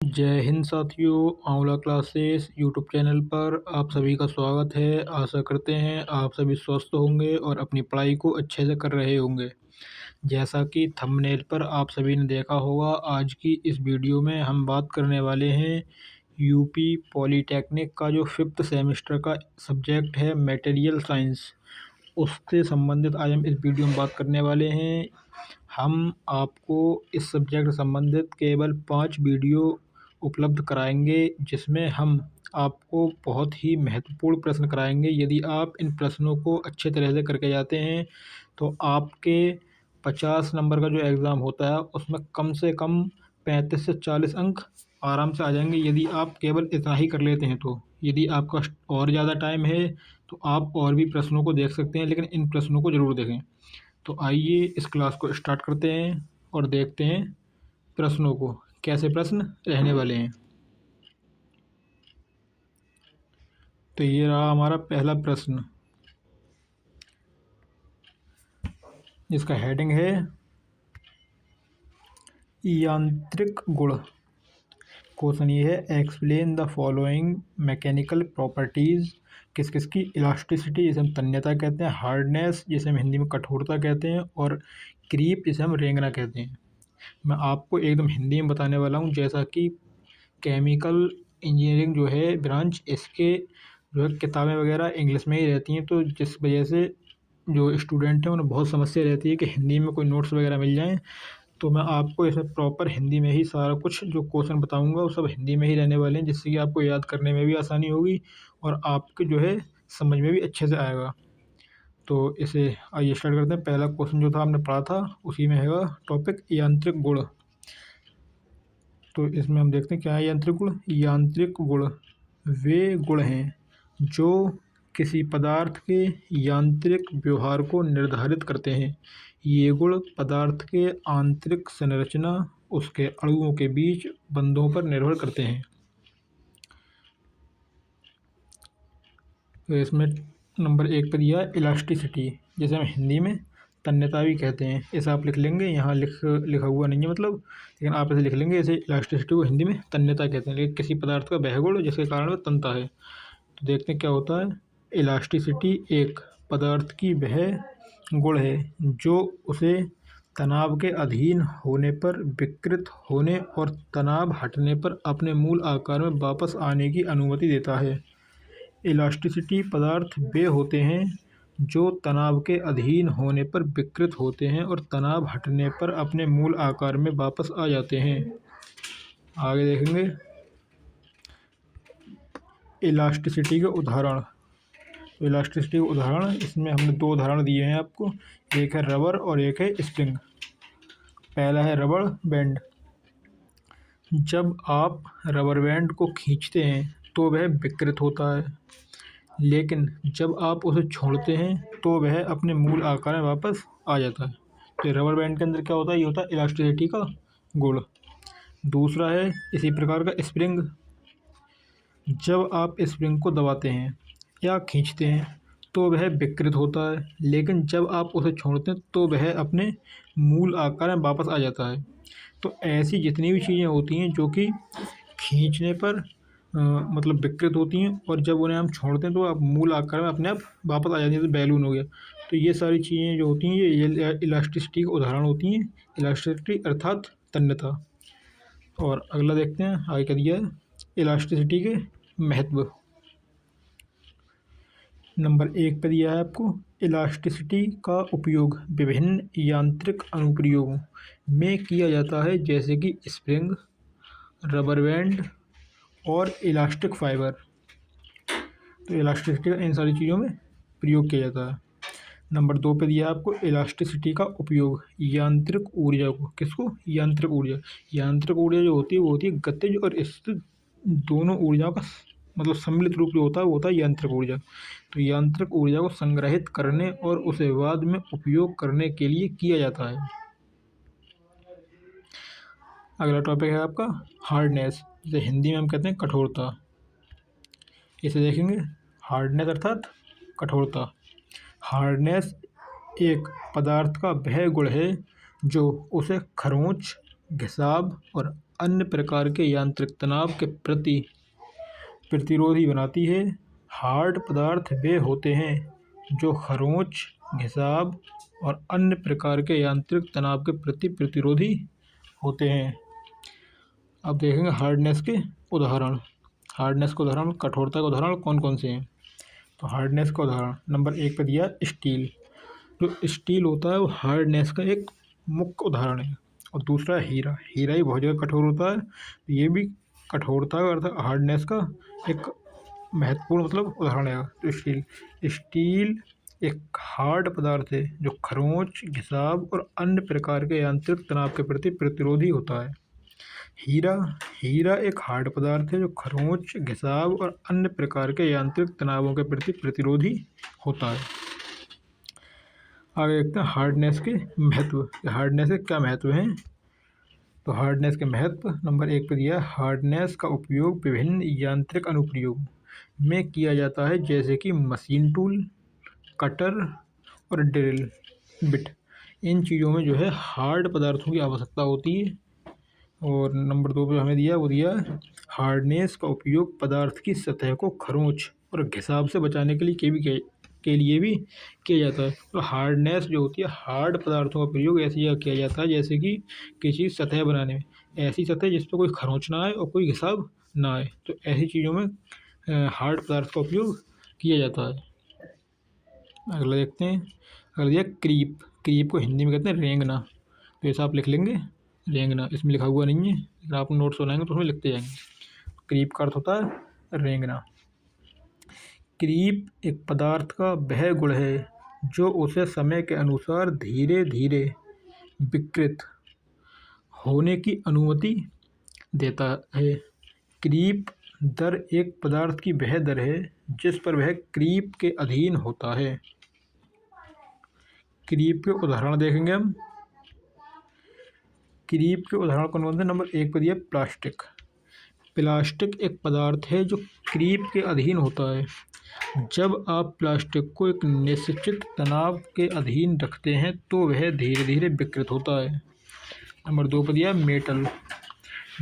जय हिंद साथियों, आंवला क्लासेस यूट्यूब चैनल पर आप सभी का स्वागत है। आशा करते हैं आप सभी स्वस्थ होंगे और अपनी पढ़ाई को अच्छे से कर रहे होंगे। जैसा कि थंबनेल पर आप सभी ने देखा होगा, आज की इस वीडियो में हम बात करने वाले हैं यूपी पॉलीटेक्निक का जो 5th सेमेस्टर का सब्जेक्ट है मटेरियल साइंस, उससे संबंधित आज हम इस वीडियो में बात करने वाले हैं। हम आपको इस सब्जेक्ट से संबंधित केवल 5 वीडियो उपलब्ध कराएंगे, जिसमें हम आपको बहुत ही महत्वपूर्ण प्रश्न कराएंगे। यदि आप इन प्रश्नों को अच्छे तरह से करके जाते हैं तो आपके 50 नंबर का जो एग्ज़ाम होता है उसमें कम से कम 35 से 40 अंक आराम से आ जाएंगे, यदि आप केवल इतना ही कर लेते हैं तो। यदि आपका और ज़्यादा टाइम है तो आप और भी प्रश्नों को देख सकते हैं, लेकिन इन प्रश्नों को ज़रूर देखें। तो आइए इस क्लास को स्टार्ट करते हैं और देखते हैं प्रश्नों को, कैसे प्रश्न रहने वाले हैं। तो ये रहा हमारा पहला प्रश्न, जिसका हेडिंग है यांत्रिक गुण। क्वेश्चन ये है, explain the following mechanical properties. किस किस की? इलास्टिसिटी जिसे हम तन्यता कहते हैं, हार्डनेस जिसे हम हिंदी में कठोरता कहते हैं, और क्रीप जिसे हम रेंगना कहते हैं। मैं आपको एकदम हिंदी में बताने वाला हूँ, जैसा कि केमिकल इंजीनियरिंग जो है ब्रांच, इसके जो है किताबें वगैरह इंग्लिश में ही रहती हैं, तो जिस वजह से जो स्टूडेंट हैं उन्हें बहुत समस्या रहती है कि हिंदी में कोई नोट्स वगैरह मिल जाएँ। तो मैं आपको इसमें प्रॉपर हिंदी में ही सारा कुछ जो क्वेश्चन बताऊंगा वो सब हिंदी में ही रहने वाले हैं, जिससे कि आपको याद करने में भी आसानी होगी और आपके जो है समझ में भी अच्छे से आएगा। तो इसे आइए स्टार्ट करते हैं। पहला क्वेश्चन जो था हमने पढ़ा था उसी में है टॉपिक यांत्रिक गुण। तो इसमें हम देखते हैं क्या है यांत्रिक गुण। यांत्रिक गुण वे गुण हैं जो किसी पदार्थ के यांत्रिक व्यवहार को निर्धारित करते हैं। ये गुण पदार्थ के आंतरिक संरचना, उसके अणुओं के बीच बंधों पर निर्भर करते हैं। तो इसमें नंबर 1 पर दिया है इलास्टिसिटी, जिसे हम हिंदी में तन्यता भी कहते हैं। ऐसा आप लिख लेंगे, यहाँ लिखा हुआ नहीं है मतलब, लेकिन आप ऐसे लिख लेंगे। ऐसे इलास्टिसिटी को हिंदी में तन्यता कहते हैं, लेकिन किसी पदार्थ का वह गुण जिसके कारण वह तनता है। तो देखते हैं क्या होता है। इलास्टिसिटी एक पदार्थ की वह गुण है जो उसे तनाव के अधीन होने पर, विकृत होने और तनाव हटने पर अपने मूल आकार में वापस आने की अनुमति देता है। इलास्टिसिटी पदार्थ वे होते हैं जो तनाव के अधीन होने पर विकृत होते हैं और तनाव हटने पर अपने मूल आकार में वापस आ जाते हैं। आगे देखेंगे इलास्टिसिटी के उदाहरण। तो इलास्टिसिटी के उदाहरण, इसमें हमने 2 उदाहरण दिए हैं आपको, एक है रबर और एक है स्प्रिंग। पहला है रबर बैंड। जब आप रबर बैंड को खींचते हैं तो वह विकृत होता है, लेकिन जब आप उसे छोड़ते हैं तो वह अपने मूल आकार में वापस आ जाता है। तो रबर बैंड के अंदर क्या होता है, ये होता है इलास्टिसिटी का गुण। दूसरा है इसी प्रकार का स्प्रिंग। जब आप स्प्रिंग को दबाते हैं या खींचते हैं तो वह विकृत होता है, लेकिन जब आप उसे छोड़ते हैं तो वह अपने मूल आकार में वापस आ जाता है। तो ऐसी जितनी भी चीज़ें होती हैं जो कि खींचने पर मतलब विकृत होती हैं, और जब उन्हें हम छोड़ते हैं तो आप मूल आकार में अपने आप वापस आ जाती हैं, जैसे बैलून हो गया। तो ये सारी चीज़ें जो होती हैं ये इलास्टिसिटी के उदाहरण होती हैं। इलास्टिसिटी अर्थात तन्यता। और अगला देखते हैं आगे क्या दिया है, इलास्टिसिटी के महत्व। नंबर 1 पर दिया है आपको, इलास्टिसिटी का उपयोग विभिन्न यांत्रिक अनुप्रयोगों में किया जाता है, जैसे कि स्प्रिंग, रबर बैंड और इलास्टिक फाइबर। तो इलास्टिसिटी का इन सारी चीज़ों में प्रयोग किया जाता है। नंबर 2 पे दिया है आपको, इलास्टिसिटी का उपयोग यांत्रिक ऊर्जा को, किसको? यांत्रिक ऊर्जा। यांत्रिक ऊर्जा जो होती है वो होती है गतिज और स्थिर दोनों ऊर्जाओं का मतलब सम्मिलित रूप जो होता है वो होता है यांत्रिक ऊर्जा। तो यांत्रिक ऊर्जा को संग्रहित करने और उसे बाद में उपयोग करने के लिए किया जाता है। अगला टॉपिक है आपका हार्डनेस, जिसे हिंदी में हम कहते हैं कठोरता। इसे देखेंगे, हार्डनेस अर्थात कठोरता। हार्डनेस एक पदार्थ का वह गुण है जो उसे खरोंच, घिसाव और अन्य प्रकार के यांत्रिक तनाव के प्रति प्रतिरोधी बनाती है। हार्ड पदार्थ वे होते हैं जो खरोंच, घिसाव और अन्य प्रकार के यांत्रिक तनाव के प्रति प्रतिरोधी होते हैं। अब देखेंगे हार्डनेस के उदाहरण। हार्डनेस के उदाहरण, कठोरता के उदाहरण कौन कौन से हैं। तो हार्डनेस का उदाहरण नंबर 1 पे दिया स्टील। जो स्टील होता है वो हार्डनेस का एक मुख्य उदाहरण है। और दूसरा हीरा। हीरा ही बहुत ज़्यादा कठोर होता है, ये भी कठोरता का अर्थात हार्डनेस का एक महत्वपूर्ण उदाहरण है। तो स्टील एक हार्ड पदार्थ है जो खरोंच, घिसाव और अन्य प्रकार के यांत्रिक तनाव के प्रति प्रतिरोधी होता है। हीरा एक हार्ड पदार्थ है जो खरोंच, घिसाव और अन्य प्रकार के यांत्रिक तनावों के प्रति प्रतिरोधी होता है। आगे देखते हैं हार्डनेस के महत्व। हार्डनेस के क्या महत्व हैं। तो हार्डनेस के महत्व नंबर 1 पर दिया, हार्डनेस का उपयोग विभिन्न यांत्रिक अनुप्रयोग में किया जाता है, जैसे कि मशीन टूल, कटर और ड्रिल बिट। इन चीज़ों में जो है हार्ड पदार्थों की आवश्यकता होती है। और नंबर 2 पे हमें दिया, वो दिया हार्डनेस का उपयोग पदार्थ की सतह को खरोंच और घिसाव से बचाने के लिए भी किया जाता है। तो हार्डनेस जो होती है, हार्ड पदार्थों का प्रयोग ऐसी जगह किया जाता है जैसे कि किसी सतह बनाने में, ऐसी सतह जिस पर कोई खरोंच ना आए और कोई घिसाव ना आए, तो ऐसी चीज़ों में हार्ड पदार्थ का उपयोग किया जाता है। अगला देखते हैं। अगला दिया क्रीप। क्रीप को हिंदी में कहते हैं रेंगना। तो ऐसा आप लिख लेंगे रेंगना, इसमें लिखा हुआ नहीं है, अगर आप नोट्स बनाएंगे तो उसमें लिखते जाएंगे। क्रीप का अर्थ होता है रेंगना। क्रीप एक पदार्थ का वह गुण है जो उसे समय के अनुसार धीरे धीरे विकृत होने की अनुमति देता है। क्रीप दर एक पदार्थ की वह दर है जिस पर वह क्रीप के अधीन होता है। क्रीप के उदाहरण देखेंगे हम। क्रीप के उदाहरण कौन कौन से। नंबर 1 पर दिया प्लास्टिक। प्लास्टिक एक पदार्थ है जो क्रीप के अधीन होता है। जब आप प्लास्टिक को एक निश्चित तनाव के अधीन रखते हैं तो वह धीरे धीरे विकृत होता है। नंबर 2 पर दिया मेटल।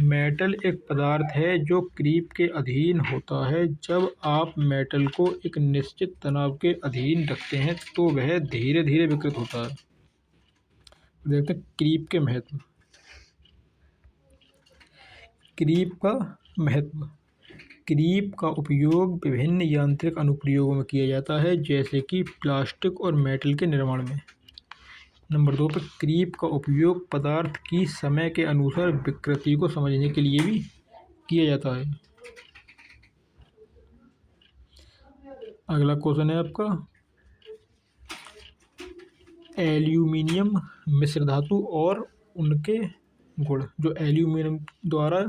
मेटल एक पदार्थ है जो क्रीप के अधीन होता है। जब आप मेटल को एक निश्चित तनाव के अधीन रखते हैं तो वह धीरे धीरे विकृत होता है। देखते हैं क्रीप के महत्व। क्रीप का महत्व। क्रीप का उपयोग विभिन्न यांत्रिक अनुप्रयोगों में किया जाता है, जैसे कि प्लास्टिक और मेटल के निर्माण में। नंबर 2 पर क्रीप का उपयोग पदार्थ की समय के अनुसार विकृति को समझने के लिए भी किया जाता है। अगला क्वेश्चन है आपका, एल्यूमिनियम मिश्र धातु और उनके गुण। जो एल्यूमिनियम द्वारा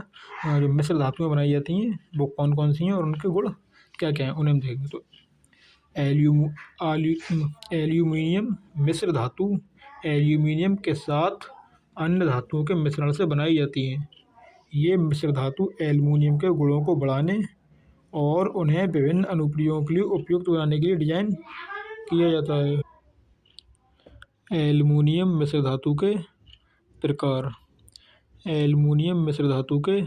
जो मिश्र धातुएं बनाई जाती हैं वो कौन कौन सी हैं और उनके गुण क्या क्या हैं, उन्हें हम देखेंगे। तो एल्यूमिनियम मिश्र धातु एल्यूमिनियम के साथ अन्य धातुओं के मिश्रण से बनाई जाती हैं। ये मिश्र धातु एल्यूमिनियम के गुणों को बढ़ाने और उन्हें विभिन्न अनुप्रयोगों के लिए उपयुक्त बनाने के लिए डिजाइन किया जाता है। एल्यूमिनियम मिश्र धातु के प्रकार। एल्यूमिनियम मिश्र धातु के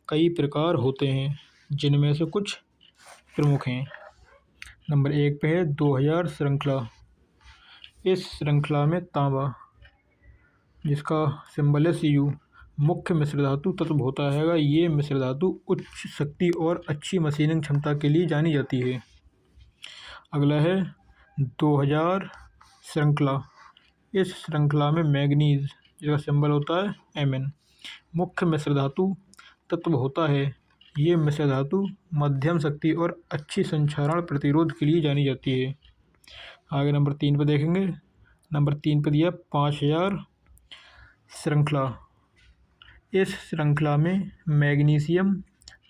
कई प्रकार होते हैं, जिनमें से कुछ प्रमुख हैं। नंबर 1 पे है 2000 श्रृंखला। इस श्रृंखला में तांबा, जिसका सिंबल है Cu, मुख्य मिश्र धातु तत्व होता है। ये मिश्र धातु उच्च शक्ति और अच्छी मशीनिंग क्षमता के लिए जानी जाती है। अगला है 2000 श्रृंखला। इस श्रृंखला में मैग्नीज, जिसका सिंबल होता है Mn, मुख्य मिश्र धातु तत्व होता है। ये मिश्र धातु मध्यम शक्ति और अच्छी संक्षारण प्रतिरोध के लिए जानी जाती है। आगे नंबर 3 पर देखेंगे। नंबर 3 पर दिया 5000 श्रृंखला। इस श्रृंखला में मैग्नीशियम,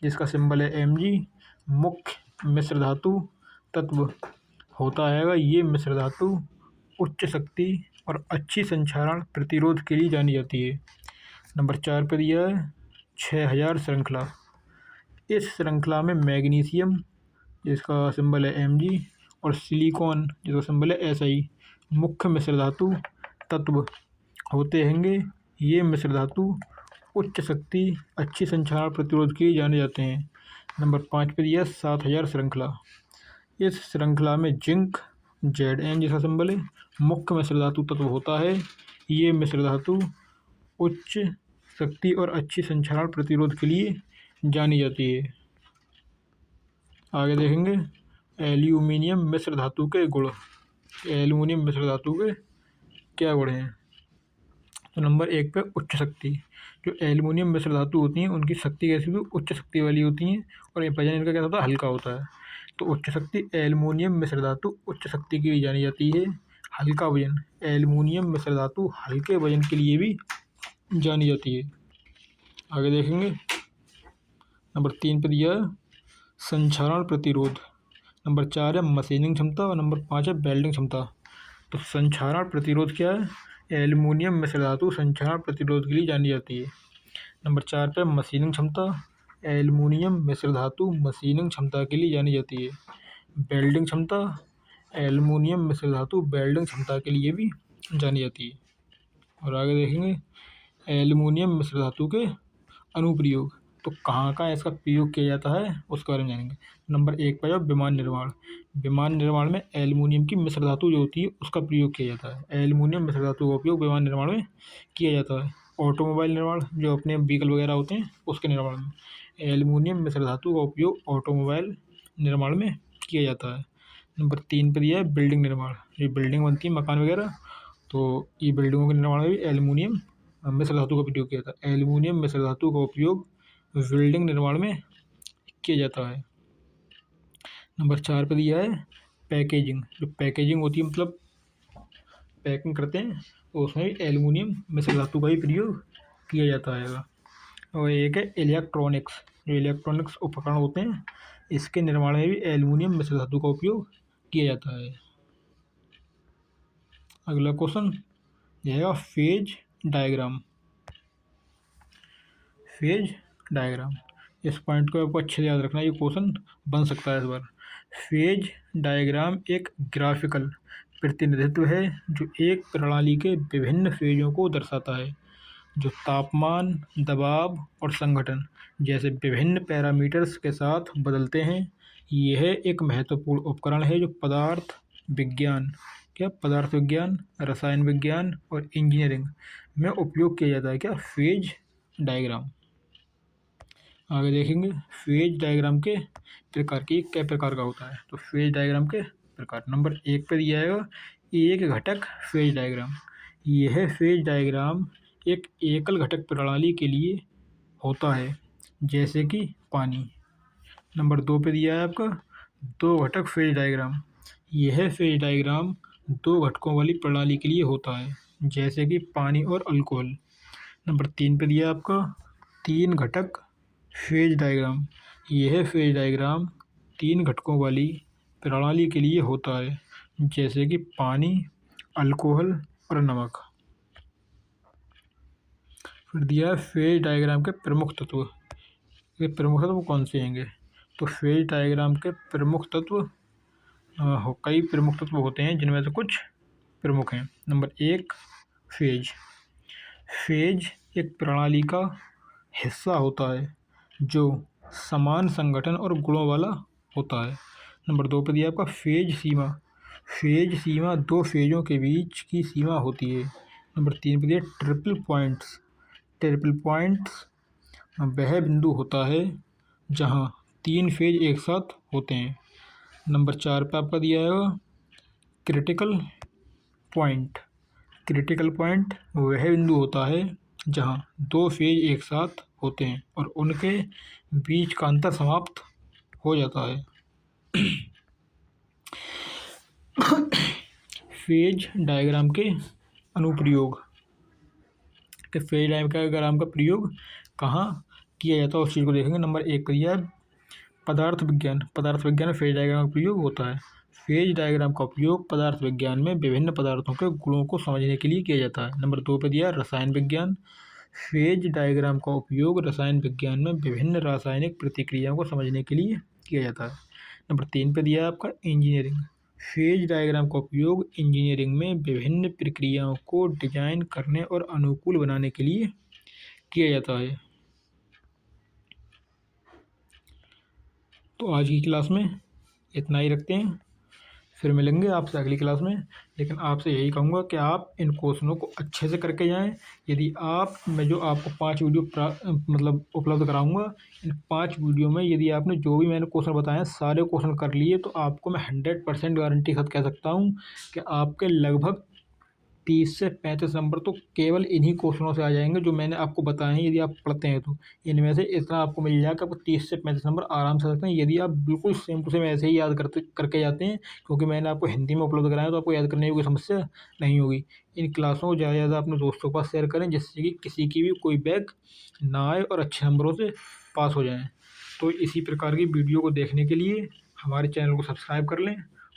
जिसका सिंबल है Mg, मुख्य मिश्र धातु तत्व होता है। ये मिश्र धातु उच्च शक्ति और अच्छी संक्षारण प्रतिरोध के लिए जानी जाती है। नंबर 4 पर दिया है 6000 श्रृंखला। इस श्रृंखला में मैग्नीशियम, जिसका सिंबल है Mg, और सिलिकॉन, जिसका सिंबल है Si, मुख्य मिश्र धातु तत्व होते हैं। ये मिश्र धातु उच्च शक्ति अच्छी संचारण प्रतिरोध के लिए जाने जाते हैं। नंबर 5 पे दिया 7000 श्रृंखला। इस श्रृंखला में जिंक Zn जैसा सिंबल है मुख्य मिश्र धातु तत्व होता है। ये मिश्र धातु उच्च शक्ति और अच्छी संचारण प्रतिरोध के लिए जानी जाती है। आगे देखेंगे एल्यूमिनियम मिश्र धातु के गुण। एल्यूमिनियम मिश्र धातु के क्या गुण हैं? तो नंबर 1 पे उच्च शक्ति। जो एल्यूमिनियम मिश्र धातु होती हैं उनकी शक्ति कैसी होती है? उच्च शक्ति वाली होती हैं और वजन इनका क्या होता है? हल्का होता है। तो उच्च शक्ति एल्यूमिनियम मिश्र धातु उच्च शक्ति के लिए जानी जाती है। हल्का वजन एल्यूमिनियम मिश्र धातु हल्के वजन के लिए भी जानी जाती है। आगे देखेंगे नंबर 3 पे दिया है संचारण प्रतिरोध। नंबर 4 है मशीनिंग क्षमता और नंबर 5 है वेल्डिंग क्षमता। तो संचारण प्रतिरोध क्या है? एल्यूमिनियम मिश्र धातु संचारण प्रतिरोध के लिए जानी जाती है। नंबर 4 पे मशीनिंग क्षमता। एल्यूमिनियम मिश्र धातु मशीनिंग क्षमता के लिए जानी जाती है। वेल्डिंग क्षमता एल्यूमिनियम मिश्र धातु वेल्डिंग क्षमता के लिए भी जानी जाती है। और आगे देखेंगे एल्यूमिनियम मिश्र धातु के अनुप्रयोग। तो कहाँ कहाँ इसका प्रयोग किया जाता है उसके बारे में जानेंगे। नंबर 1 पर विमान निर्माण। विमान निर्माण में एल्यूमिनियम की मिश्र धातु जो होती है उसका प्रयोग किया जाता है। एल्यूमिनियम मिश्र धातु का उपयोग विमान निर्माण में किया जाता है। ऑटोमोबाइल निर्माण जो अपने व्हीकल वगैरह होते हैं उसके निर्माण में एल्यूमिनियम मिश्र धातु का उपयोग ऑटोमोबाइल निर्माण में किया जाता है। नंबर 3 पर दिया है बिल्डिंग निर्माण। ये बिल्डिंग बनती है मकान वगैरह, तो ये बिल्डिंगों के निर्माण में भी एल्यूमिनियम मिश्र धातु का प्रयोग किया जाता है। एल्यूमिनियम मिश्र धातु का उपयोग बिल्डिंग निर्माण में किया जाता है। नंबर 4 पे दिया है पैकेजिंग। जो पैकेजिंग होती है मतलब पैकिंग करते हैं तो उसमें भी एल्यूमिनियम मिश्र धातु का ही प्रयोग किया जाता है। और एक है इलेक्ट्रॉनिक्स। जो इलेक्ट्रॉनिक्स उपकरण होते हैं इसके निर्माण में भी एल्यूमिनियम मिश्र धातु का उपयोग किया जाता है। अगला क्वेश्चन यह है फेज डायग्राम। फेज डायग्राम इस पॉइंट को आपको अच्छे से याद रखना, ये क्वेश्चन बन सकता है इस बार। फेज डायग्राम एक ग्राफिकल प्रतिनिधित्व है जो एक प्रणाली के विभिन्न फेजों को दर्शाता है जो तापमान, दबाव और संघटन जैसे विभिन्न पैरामीटर्स के साथ बदलते हैं। यह एक महत्वपूर्ण उपकरण है जो पदार्थ विज्ञान, रसायन विज्ञान और इंजीनियरिंग में उपयोग किया जाता है। क्या? Phase diagram. आगे देखेंगे फेज डायग्राम के प्रकार की क्या प्रकार का होता है। तो फेज डायग्राम के प्रकार नंबर 1 पे दिया जाएगा एक घटक फेज डायग्राम। यह फेज डायग्राम एक एकल घटक प्रणाली के लिए होता है जैसे कि पानी। नंबर 2 पे दिया है आपका 2 घटक फेज डायग्राम। यह फेज डायग्राम 2 घटकों वाली प्रणाली के लिए होता है जैसे कि पानी और अल्कोहल। नंबर 3 पे दिया है आपका 3 घटक फेज डायग्राम। यह फेज डायग्राम 3 घटकों वाली प्रणाली के लिए होता है जैसे कि पानी, अल्कोहल और नमक। फिर दिया है फेज डायग्राम के प्रमुख तत्व। ये प्रमुख तत्व कौन से होंगे? तो फेज डायग्राम के प्रमुख तत्व कई प्रमुख तत्व होते हैं जिनमें से कुछ प्रमुख हैं। Number 1 phase. फेज एक प्रणाली का हिस्सा होता है जो समान संगठन और गुणों वाला होता है। नंबर 2 पे दिया आपका फेज सीमा। फेज सीमा 2 फेजों के बीच की सीमा होती है। नंबर 3 पे दिया ट्रिपल पॉइंट्स। ट्रिपल पॉइंट्स वह बिंदु होता है जहां 3 फेज एक साथ होते हैं। नंबर 4 पे आपका दिया है क्रिटिकल पॉइंट। क्रिटिकल पॉइंट वह बिंदु होता है जहां 2 फेज एक साथ होते हैं और उनके बीच का अंतर समाप्त हो जाता है। फेज डायग्राम के अनुप्रयोग के फेज डायग्राम का प्रयोग कहाँ किया जाता है उस चीज़ को देखेंगे। नंबर 1 पर दिया है पदार्थ विज्ञान। पदार्थ विज्ञान में फेज डायग्राम का प्रयोग होता है। फेज डायग्राम का उपयोग पदार्थ विज्ञान में विभिन्न पदार्थों के गुणों को समझने के लिए किया जाता है। नंबर 2 पे दिया रसायन विज्ञान। फेज डायग्राम का उपयोग रसायन विज्ञान में विभिन्न रासायनिक प्रतिक्रियाओं को समझने के लिए किया जाता है। नंबर 3 पे दिया आपका इंजीनियरिंग। फेज डायग्राम का उपयोग इंजीनियरिंग में विभिन्न प्रक्रियाओं को डिजाइन करने और अनुकूल बनाने के लिए किया जाता है। तो आज की क्लास में इतना ही रखते हैं, फिर मिलेंगे आपसे अगली क्लास में। लेकिन आपसे यही कहूँगा कि आप इन क्वेश्चनों को अच्छे से करके जाएं। यदि मैं जो आपको 5 वीडियो मतलब उपलब्ध कराऊंगा, इन 5 वीडियो में यदि आपने जो भी मैंने क्वेश्चन बताए सारे क्वेश्चन कर लिए, तो आपको मैं 100% गारंटी के साथ कह सकता हूँ कि आपके लगभग 30 से 35 नंबर तो केवल इन्हीं क्वेश्चनों से आ जाएंगे जो मैंने आपको बताए हैं। यदि आप पढ़ते हैं तो इनमें से इतना आपको मिल जाएगा, आपको 30 से 35 नंबर आराम से आ सकते हैं, यदि आप बिल्कुल सेम टू सेम ऐसे ही याद करके जाते हैं। क्योंकि मैंने आपको हिंदी में उपलब्ध कराया, तो आपको याद करने में कोई समस्या नहीं होगी। इन क्लासों को ज़्यादा से ज़्यादा अपने दोस्तों के पास शेयर करें, जिससे कि किसी की भी कोई बैक ना आए और अच्छे नंबरों से पास हो जाएँ। तो इसी प्रकार की वीडियो को देखने के लिए हमारे चैनल को सब्सक्राइब कर लें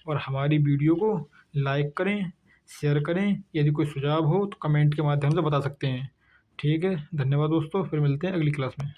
और हमारी वीडियो को लाइक करें, शेयर करें। यदि कोई सुझाव हो तो कमेंट के माध्यम से बता सकते हैं। ठीक है, धन्यवाद दोस्तों, फिर मिलते हैं अगली क्लास में।